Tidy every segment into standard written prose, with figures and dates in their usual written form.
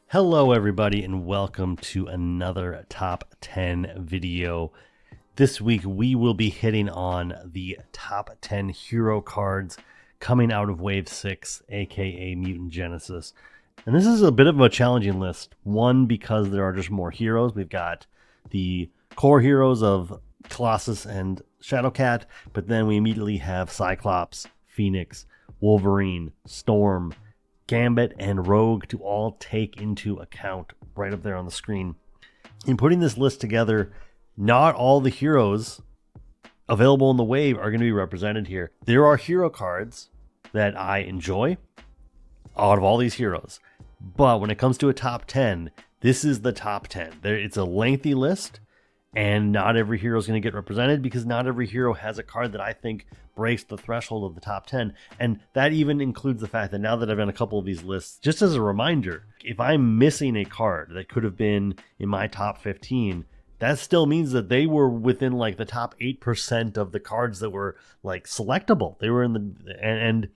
Hello everybody and welcome to another top 10 video. This week we will be hitting on the top 10 hero cards coming out of Wave 6, aka Mutant Genesis. And this is a bit of a challenging list. One, because there are just more heroes. We've got the core heroes of Colossus and Shadowcat, but then we immediately have Cyclops, Phoenix, Wolverine, Storm, Gambit, and Rogue to all take into account right up there on the screen. In putting this list together, not all the heroes available in the wave are going to be represented here. There are hero cards that I enjoy out of all these heroes, but when it comes to a top 10, this is the top 10. It's a lengthy list, and not every hero is going to get represented because not every hero has a card that I think breaks the threshold of the top 10. And that even includes the fact that now that I've done a couple of these lists, just as a reminder, if I'm missing a card that could have been in my top 15, that still means that they were within like the top 8% of the cards that were like selectable. They were in the, and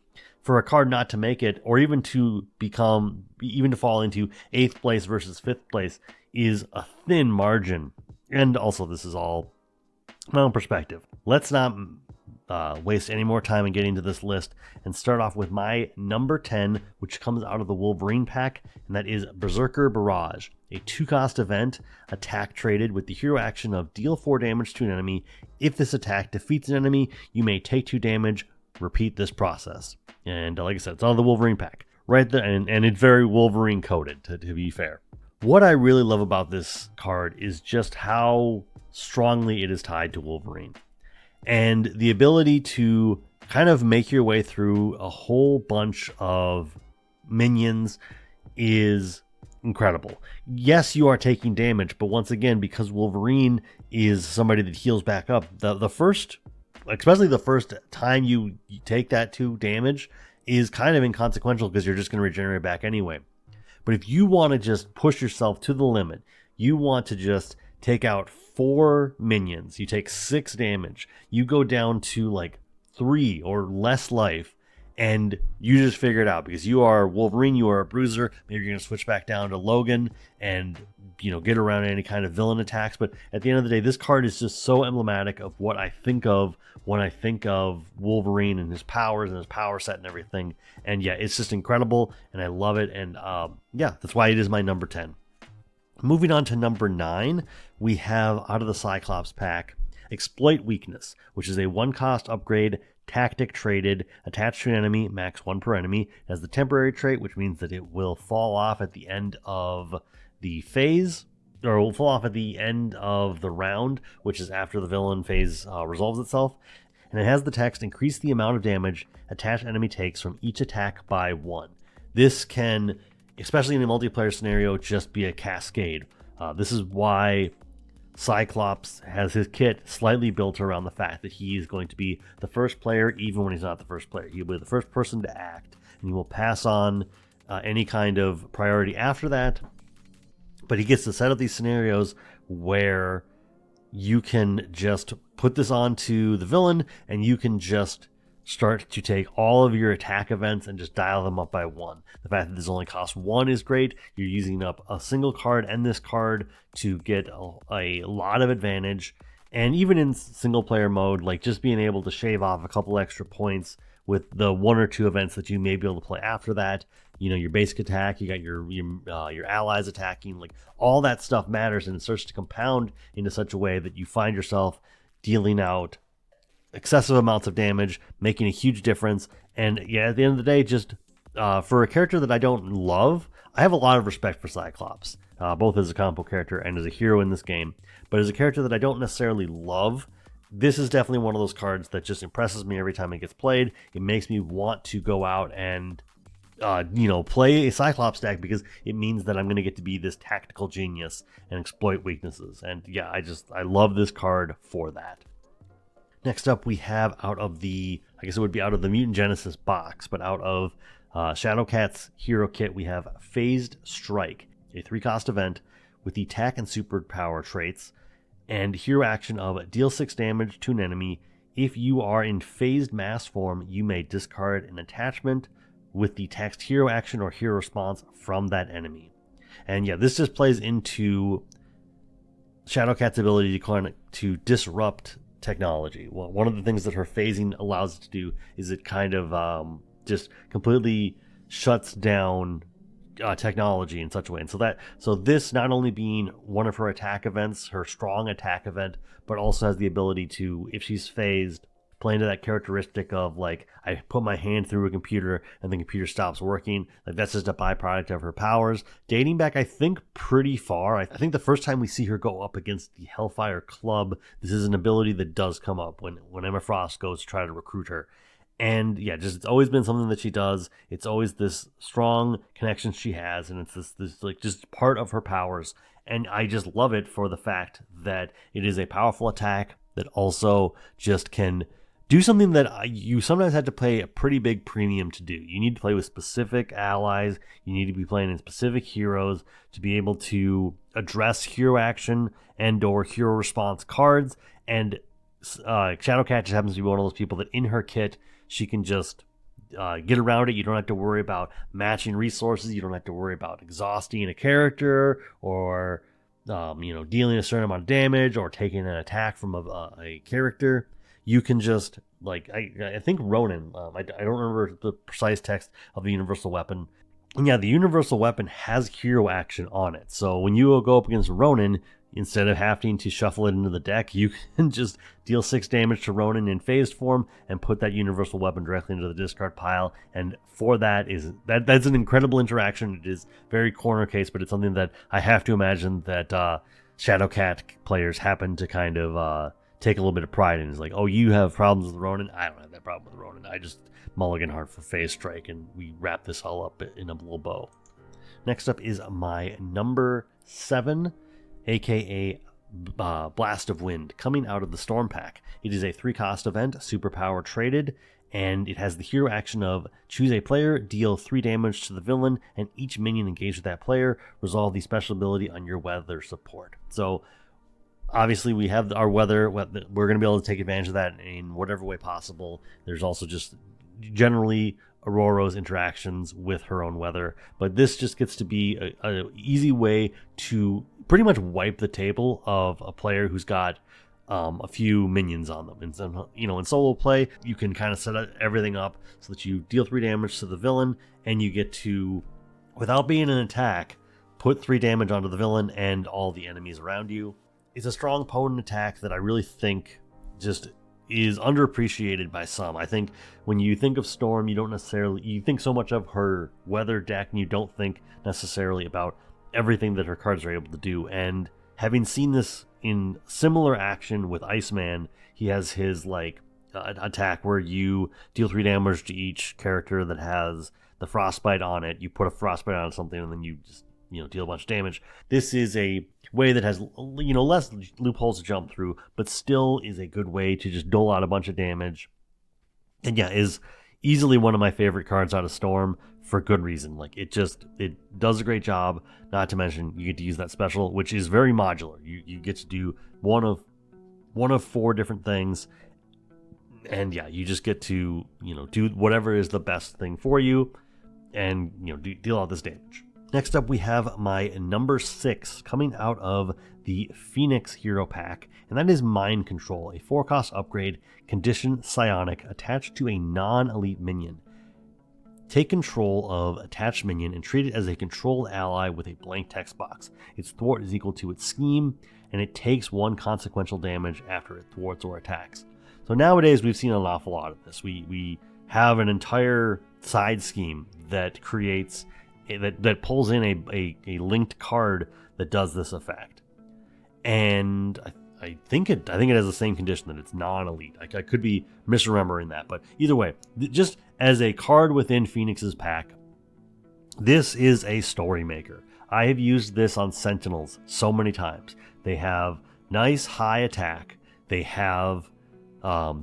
for a card not to make it, or even to fall into 8th place versus 5th place, is a thin margin. And also, this is all my own perspective. Let's not waste any more time in getting to this list and start off with my number 10, which comes out of the Wolverine pack, and that is Berserker Barrage, a 2-cost event, attack traded with the hero action of deal 4 damage to an enemy. If this attack defeats an enemy, you may take 2 damage. Repeat this process. And like I said, it's out of the Wolverine pack. Right there, and it's very Wolverine coded, to be fair. What I really love about this card is just how strongly it is tied to Wolverine. And the ability to kind of make your way through a whole bunch of minions is incredible. Yes, you are taking damage, but once again, because Wolverine is somebody that heals back up, especially the first time you take that 2 damage is kind of inconsequential because you're just going to regenerate back anyway. But if you want to just push yourself to the limit, you want to just take out 4 minions, you take 6 damage, you go down to like 3 or less life, and you just figure it out because you are Wolverine, you are a bruiser. Maybe you're going to switch back down to Logan and get around any kind of villain attacks. But at the end of the day, this card is just so emblematic of what I think of when I think of Wolverine and his powers and his power set and everything. And yeah, it's just incredible, and I love it. And yeah, that's why it is my number 10. Moving on to number 9, we have out of the Cyclops pack, Exploit Weakness, which is a 1-cost upgrade, tactic traded, attached to an enemy, max 1 per enemy. It has the temporary trait, which means that it will fall off at the end of the phase, or will fall off at the end of the round, which is after the villain phase resolves itself. And it has the text, increase the amount of damage attached enemy takes from each attack by 1. This can, especially in a multiplayer scenario, just be a cascade. This is why Cyclops has his kit slightly built around the fact that he is going to be the first player, even when he's not the first player. He'll be the first person to act, and he will pass on any kind of priority after that. But he gets to set up these scenarios where you can just put this onto the villain, and you can just start to take all of your attack events and just dial them up by 1. The fact that this only costs 1 is great. You're using up a single card and this card to get a lot of advantage. And even in single player mode, like just being able to shave off a couple extra points with the 1 or 2 events that you may be able to play after that. Your basic attack, you got your allies attacking, like all that stuff matters, and it starts to compound into such a way that you find yourself dealing out excessive amounts of damage, making a huge difference. And yeah, at the end of the day, just for a character that I don't love, I have a lot of respect for Cyclops, both as a combo character and as a hero in this game. But as a character that I don't necessarily love, this is definitely one of those cards that just impresses me every time it gets played. It makes me want to go out and play a Cyclops deck because it means that I'm going to get to be this tactical genius and exploit weaknesses. And yeah, I love this card for that. Next up, we have out of the Mutant Genesis box, but out of Shadowcat's hero kit, we have Phased Strike, a 3-cost event with the attack and superpower traits, and hero action of deal 6 damage to an enemy. If you are in phased mass form, you may discard an attachment with the text hero action or hero response from that enemy. And yeah, this just plays into Shadowcat's ability to disrupt technology. Well, one of the things that her phasing allows it to do is it kind of just completely shuts down technology in such a way. And so this not only being one of her attack events, her strong attack event, but also has the ability to, if she's phased, play into that characteristic of like, I put my hand through a computer and the computer stops working. Like that's just a byproduct of her powers. Dating back, I think, pretty far. I think the first time we see her go up against the Hellfire Club, this is an ability that does come up when Emma Frost goes to try to recruit her. And yeah, just it's always been something that she does. It's always this strong connection she has, and it's this like just part of her powers. And I just love it for the fact that it is a powerful attack that also just can do something that you sometimes had to pay a pretty big premium to do. You need to play with specific allies. You need to be playing in specific heroes to be able to address hero action and or hero response cards. And Shadowcat just happens to be one of those people that in her kit, she can just get around it. You don't have to worry about matching resources. You don't have to worry about exhausting a character or dealing a certain amount of damage or taking an attack from a character. You can just, like, I think Ronin, I don't remember the precise text of the universal weapon. And yeah, the universal weapon has hero action on it. So when you go up against Ronin, instead of having to shuffle it into the deck, you can just deal 6 damage to Ronin in phased form and put that universal weapon directly into the discard pile. And for that's an incredible interaction. It is very corner case, but it's something that I have to imagine that Shadowcat players happen to kind of take a little bit of pride in. It's like, oh, you have problems with Ronin? I don't have that problem with Ronin. I just mulligan hard for phase strike, and we wrap this all up in a little bow. Next up is my number 7, aka Blast of Wind, coming out of the Storm pack. It is a 3-cost event, superpower traded, and it has the hero action of choose a player, deal 3 damage to the villain, and each minion engaged with that player, resolve the special ability on your weather support. So obviously we have our weather. We're going to be able to take advantage of that in whatever way possible. There's also just generally Aurora's interactions with her own weather, but this just gets to be a easy way to pretty much wipe the table of a player who's got a few minions on them. And so, in solo play, you can kind of set everything up so that you deal 3 damage to the villain, and you get to, without being an attack, put 3 damage onto the villain and all the enemies around you. It's a strong, potent attack that I really think just is underappreciated by some. I think when you think of Storm, you think so much of her weather deck, and you don't think necessarily about everything that her cards are able to do. And having seen this in similar action with Iceman, he has his attack where you deal 3 damage to each character that has the frostbite on it. You put a frostbite on something, and then you just deal a bunch of damage. This is a way that has less loopholes to jump through, but still is a good way to just dole out a bunch of damage. And yeah, is easily one of my favorite cards out of Storm for good reason. Like it does a great job. Not to mention you get to use that special, which is very modular. You get to do one of 4 different things, and yeah, you just get to do whatever is the best thing for you, and deal all this damage. Next up, we have my number 6 coming out of the Phoenix Hero Pack, and that is Mind Control, a 4-cost upgrade, condition psionic, attached to a non-elite minion. Take control of attached minion and treat it as a controlled ally with a blank text box. Its thwart is equal to its scheme, and it takes 1 consequential damage after it thwarts or attacks. So nowadays, we've seen an awful lot of this. We have an entire side scheme that creates that pulls in a linked card that does this effect, and I think it has the same condition that it's non-elite. I could be misremembering that, but either way, just as a card within Phoenix's pack, this is a story maker. I have used this on Sentinels so many times. They have nice high attack. They have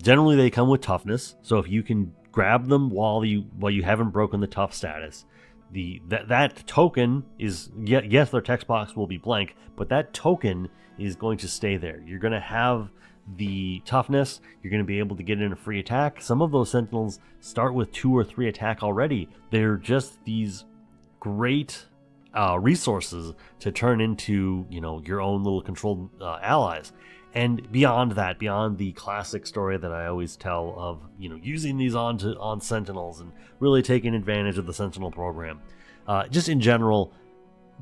generally they come with toughness, so if you can grab them while you haven't broken the tough status, that token is, yes, their text box will be blank, but that token is going to stay there. You're going to have the toughness. You're going to be able to get in a free attack. Some of those Sentinels start with 2 or 3 attack already. They're just these great resources to turn into, you know, your own little controlled allies. And beyond that, beyond the classic story that I always tell of, you know, using these on Sentinels and really taking advantage of the Sentinel program, just in general,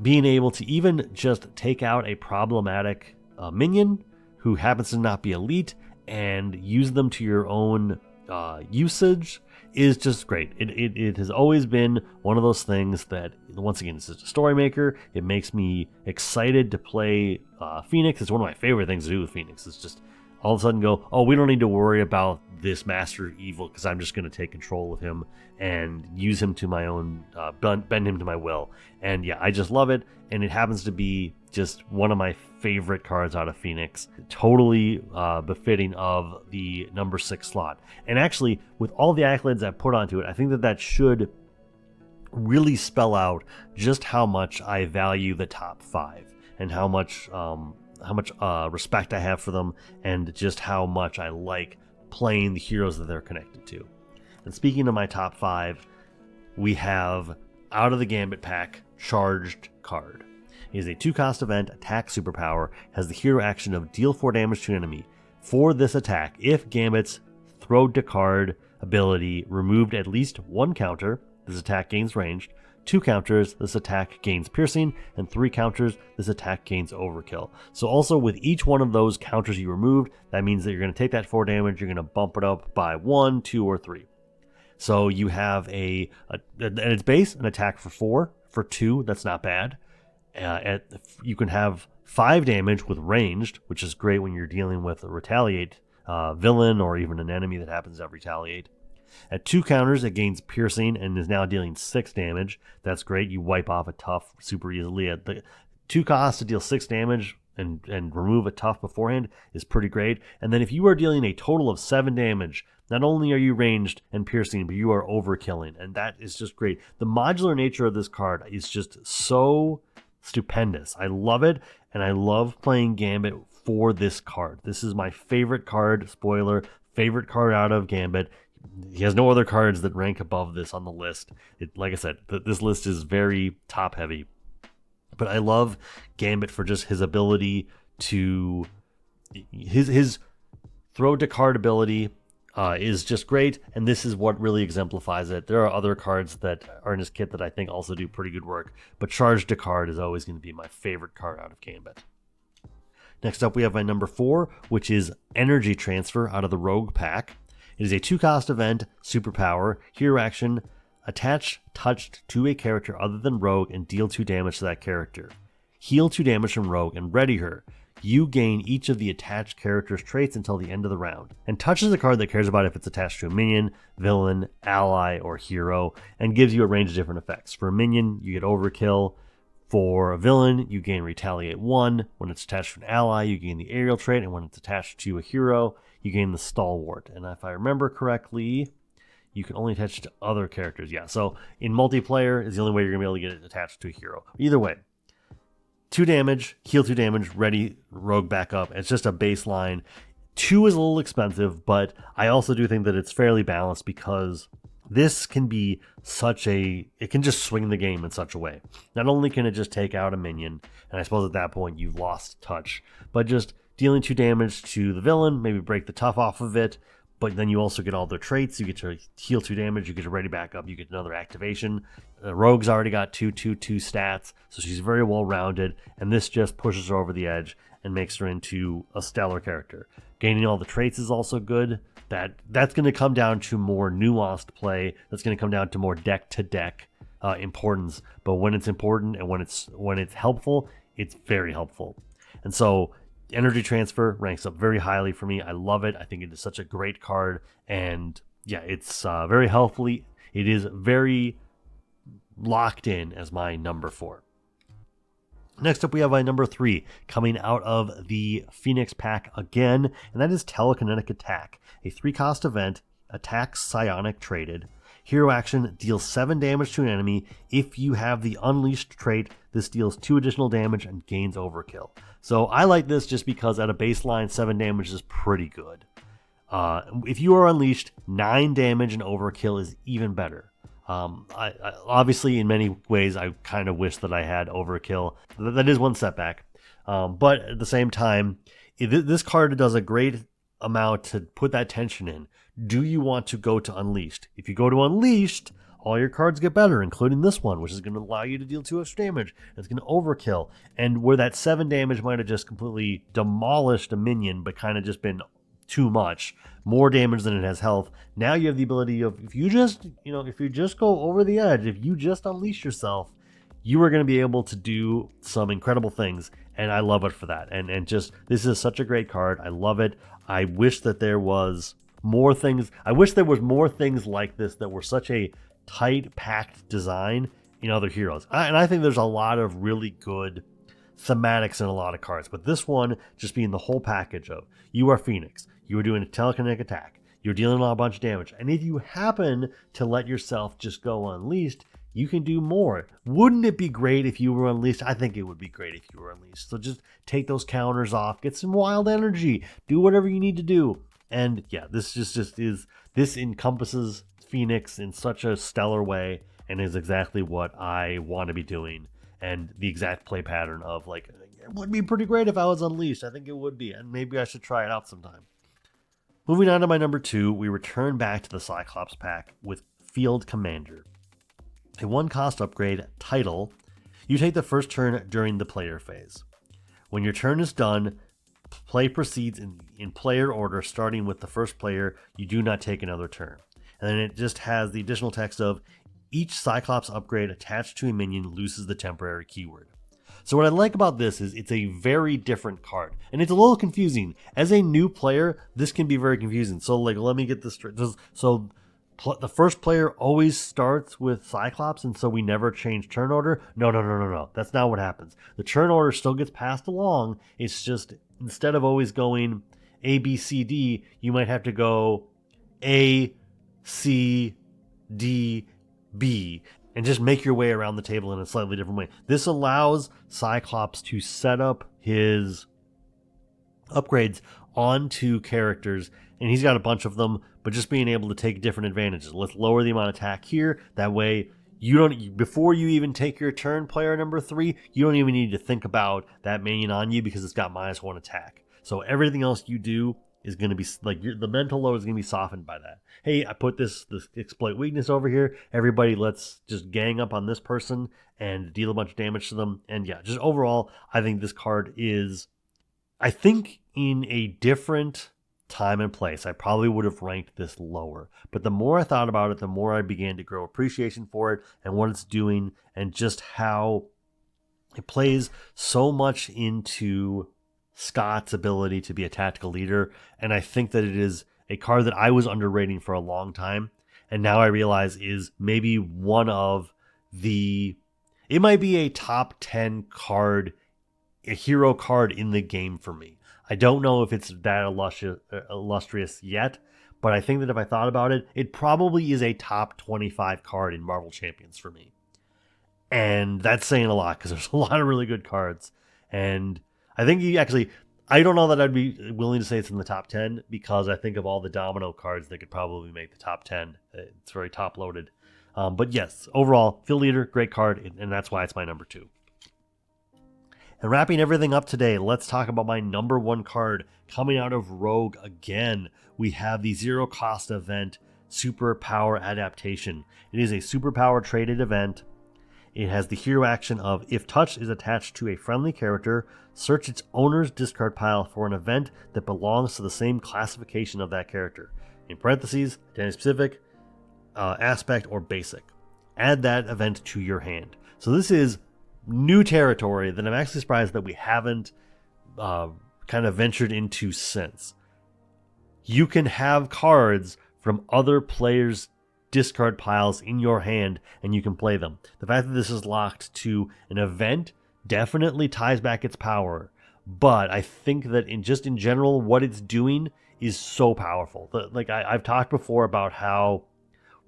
being able to even just take out a problematic minion who happens to not be elite and use them to your own usage is just great. It has always been one of those things that, once again, it's just a story maker. It makes me excited to play Phoenix. It's one of my favorite things to do with Phoenix. It's just all of a sudden go, oh, we don't need to worry about this Master Evil because I'm just going to take control of him and use him to my own, bend him to my will. And yeah, I just love it. And it happens to be just one of my favorite cards out of Phoenix. Totally befitting of the number 6 slot. And actually, with all the accolades I've put onto it, I think that should really spell out just how much I value the top 5 and how much respect I have for them, and just how much I like playing the heroes that they're connected to. And speaking of my top 5, we have, out of the Gambit pack, Charged card. It is a 2-cost event, attack superpower, has the hero action of deal 4 damage to an enemy. For this attack, if Gambit's throw to card ability removed at least 1 counter, this attack gains ranged. 2 counters, this attack gains piercing, and 3 counters, this attack gains overkill. So also with each one of those counters you removed, that means that you're going to take that 4 damage, you're going to bump it up by 1, 2, or 3. So you have at its base, an attack for 4. For 2, that's not bad. You can have 5 damage with ranged, which is great when you're dealing with a retaliate villain or even an enemy that happens to retaliate. At 2 counters, it gains piercing and is now dealing 6 damage. That's great. You wipe off a tough super easily. At the 2 costs to deal 6 damage and remove a tough beforehand is pretty great. And then if you are dealing a total of 7 damage, not only are you ranged and piercing, but you are overkilling, and that is just great. The modular nature of this card is just so stupendous. I love it, and I love playing Gambit for this card. This is my favorite card, spoiler, favorite card out of Gambit. He has no other cards that rank above this on the list. Like I said, this list is very top-heavy. But I love Gambit for just his ability to... His throw to card ability is just great, and this is what really exemplifies it. There are other cards that are in his kit that I think also do pretty good work, but Charged to card is always going to be my favorite card out of Gambit. Next up, we have my number 4, which is Energy Transfer out of the Rogue pack. It is a 2-cost event, superpower, hero action, attach touched to a character other than Rogue and deal 2 damage to that character. Heal 2 damage from Rogue and ready her. You gain each of the attached character's traits until the end of the round. And touch is a card that cares about if it's attached to a minion, villain, ally, or hero, and gives you a range of different effects. For a minion, you get overkill. For a villain, you gain retaliate 1. When it's attached to an ally, you gain the aerial trait, and when it's attached to a hero, you gain the stalwart. And if I remember correctly, you can only attach it to other characters. Yeah, so in multiplayer is the only way you're going to be able to get it attached to a hero. Either way, 2 damage, heal 2 damage, ready, Rogue back up. It's just a baseline. 2 is a little expensive, but I also do think that it's fairly balanced because this can be it can just swing the game in such a way. Not only can it just take out a minion, and I suppose at that point you've lost touch, but just dealing 2 damage to the villain, maybe break the tough off of it, but then you also get all their traits. You get to heal 2 damage, you get to ready back up, you get another activation. Rogue's already got 2 stats, so she's very well rounded, and this just pushes her over the edge and makes her into a stellar character. Gaining all the traits is also good. That's going to come down to more nuanced play. That's going to come down to more deck to deck importance. But when it's important and when it's helpful, it's very helpful. And so Energy Transfer ranks up very highly for me. I love it. I think it is such a great card, and yeah, it's very helpfully. It is very locked in as my number 4. Next up, we have my number 3, coming out of the Phoenix pack again, and that is Telekinetic Attack, a 3-cost event, attacks psionic traded. Hero action, deals 7 damage to an enemy. If you have the Unleashed trait, this deals 2 additional damage and gains overkill. So I like this just because at a baseline, 7 damage is pretty good. If you are Unleashed, 9 damage and overkill is even better. Obviously, in many ways, I kind of wish that I had Overkill. That is one setback. But at the same time, this card does a great amount to put that tension in. Do you want to go to Unleashed? If you go to Unleashed, all your cards get better, including this one, which is going to allow you to deal 2 extra damage. It's going to overkill. And where that 7 damage might have just completely demolished a minion, but kind of just been too much, more damage than it has health. Now you have the ability of, if you just go over the edge, if you just unleash yourself, you are going to be able to do some incredible things. And I love it for that. And just, this is such a great card. I love it. I wish that there was more things. I wish there was more things like this that were such a tight, packed design in other heroes. And I think there's a lot of really good thematics in a lot of cards. But this one just being the whole package of, you are Phoenix. You are doing a telekinetic attack. You're dealing a bunch of damage. And if you happen to let yourself just go Unleashed, you can do more. Wouldn't it be great if you were Unleashed? I think it would be great if you were Unleashed. So just take those counters off, get some wild energy, do whatever you need to do. And yeah, this encompasses Phoenix in such a stellar way and is exactly what I want to be doing. And the exact play pattern of, like, it would be pretty great if I was Unleashed. I think it would be, and maybe I should try it out sometime. Moving on to my number 2, we return back to the Cyclops pack with Field Commander. A 1-cost upgrade title. You take the first turn during the player phase. When your turn is done, play proceeds in player order, starting with the first player. You do not take another turn. And then it just has the additional text of, each Cyclops upgrade attached to a minion loses the temporary keyword. So what I like about this is it's a very different card. And it's a little confusing. As a new player, this can be very confusing. So, like, let me get this straight. So the first player always starts with Cyclops, and so we never change turn order? No. That's not what happens. The turn order still gets passed along. It's just, instead of always going A, B, C, D, you might have to go A, C, D, B, and just make your way around the table in a slightly different way. This allows Cyclops to set up his upgrades onto characters, and he's got a bunch of them, but just being able to take different advantages. Let's lower the amount of attack here. That way, before you even take your turn, player number 3, you don't even need to think about that minion on you because it's got -1 attack. So everything else you do is going to be, like, the mental load is going to be softened by that. Hey, I put this exploit weakness over here. Everybody, let's just gang up on this person and deal a bunch of damage to them. And yeah, just overall, I think this card is, I think in a different time and place, I probably would have ranked this lower. But the more I thought about it, the more I began to grow appreciation for it and what it's doing and just how it plays so much into Scott's ability to be a tactical leader. And I think that it is a card that I was underrating for a long time. And now I realize is maybe one of it might be a top 10 card, a hero card in the game for me. I don't know if it's that illustrious yet, but I think that if I thought about it, it probably is a top 25 card in Marvel Champions for me. And that's saying a lot because there's a lot of really good cards. And I think I don't know that I'd be willing to say it's in the top 10 because I think of all the domino cards that could probably make the top 10. It's very top loaded. But yes, overall, Field Leader, great card, and that's why it's my number 2. And wrapping everything up today, let's talk about my number 1 card coming out of Rogue again. We have the 0-cost event, Superpower Adaptation. It is a superpower traded event. It has the hero action of, if touch is attached to a friendly character, search its owner's discard pile for an event that belongs to the same classification of that character. In parentheses, identity specific, aspect, or basic. Add that event to your hand. So this is new territory that I'm actually surprised that we haven't kind of ventured into since. You can have cards from other players' discard piles in your hand and you can play them. The fact that this is locked to an event definitely ties back its power, but I think that in general what it's doing is so powerful. I've talked before about how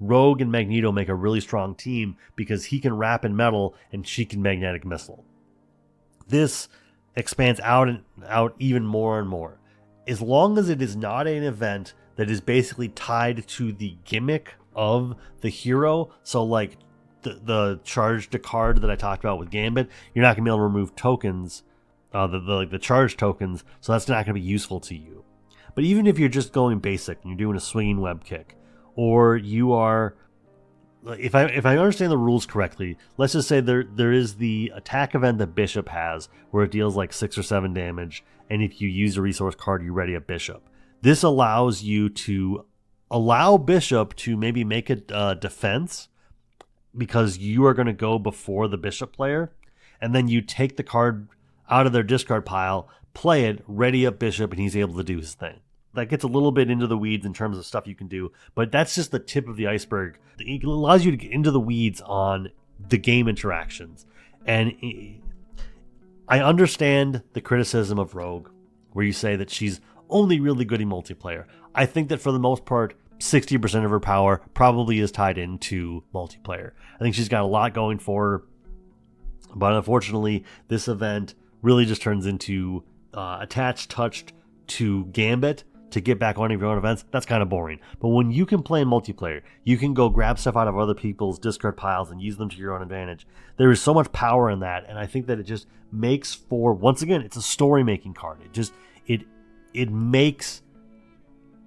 Rogue and Magneto make a really strong team because he can wrap in metal and she can magnetic missile. This expands out and out even more and more. As long as it is not an event that is basically tied to the gimmick of the hero. So like the charged card that I talked about with Gambit, you're not gonna be able to remove tokens, the charged tokens. So that's not gonna be useful to you. But even if you're just going basic and you're doing a swinging web kick, or you are, if I understand the rules correctly, let's just say there is the attack event that Bishop has, where it deals like 6 or 7 damage, and if you use a resource card, you ready a Bishop. This allows you to allow Bishop to maybe make a defense, because you are going to go before the Bishop player, and then you take the card out of their discard pile, play it, ready up Bishop, and he's able to do his thing. That gets a little bit into the weeds in terms of stuff you can do, but that's just the tip of the iceberg. It allows you to get into the weeds on the game interactions. And I understand the criticism of Rogue, where you say that she's only really good in multiplayer. I think that for the most part, 60% of her power probably is tied into multiplayer. I think she's got a lot going for her, but unfortunately, this event really just turns into attached, touched to Gambit to get back on your own events. That's kind of boring. But when you can play in multiplayer, you can go grab stuff out of other people's discard piles and use them to your own advantage. There is so much power in that, and I think that it just makes for, once again, it's a story-making card. It makes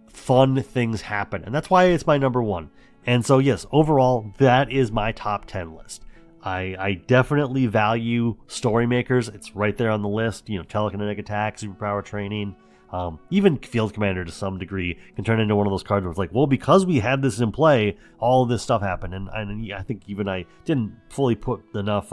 fun things happen, and that's why it's my number 1. And so yes, overall, that is my top 10 list. I definitely value story makers. It's right there on the list. Telekinetic Attack, Superpower Training, even Field Commander to some degree can turn into one of those cards where it's like, well, because we had this in play, all of this stuff happened. And I think even I didn't fully put enough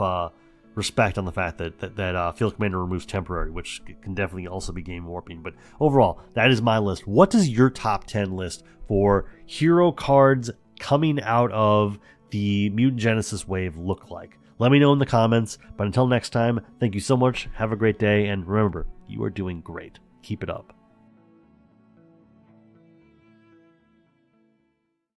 respect on the fact that Field Commander removes temporary, which can definitely also be game warping. But overall, that is my list. What does your top 10 list for hero cards coming out of the Mutant Genesis wave look like? Let me know in the comments. But until next time, thank you so much. Have a great day. And remember, you are doing great. Keep it up.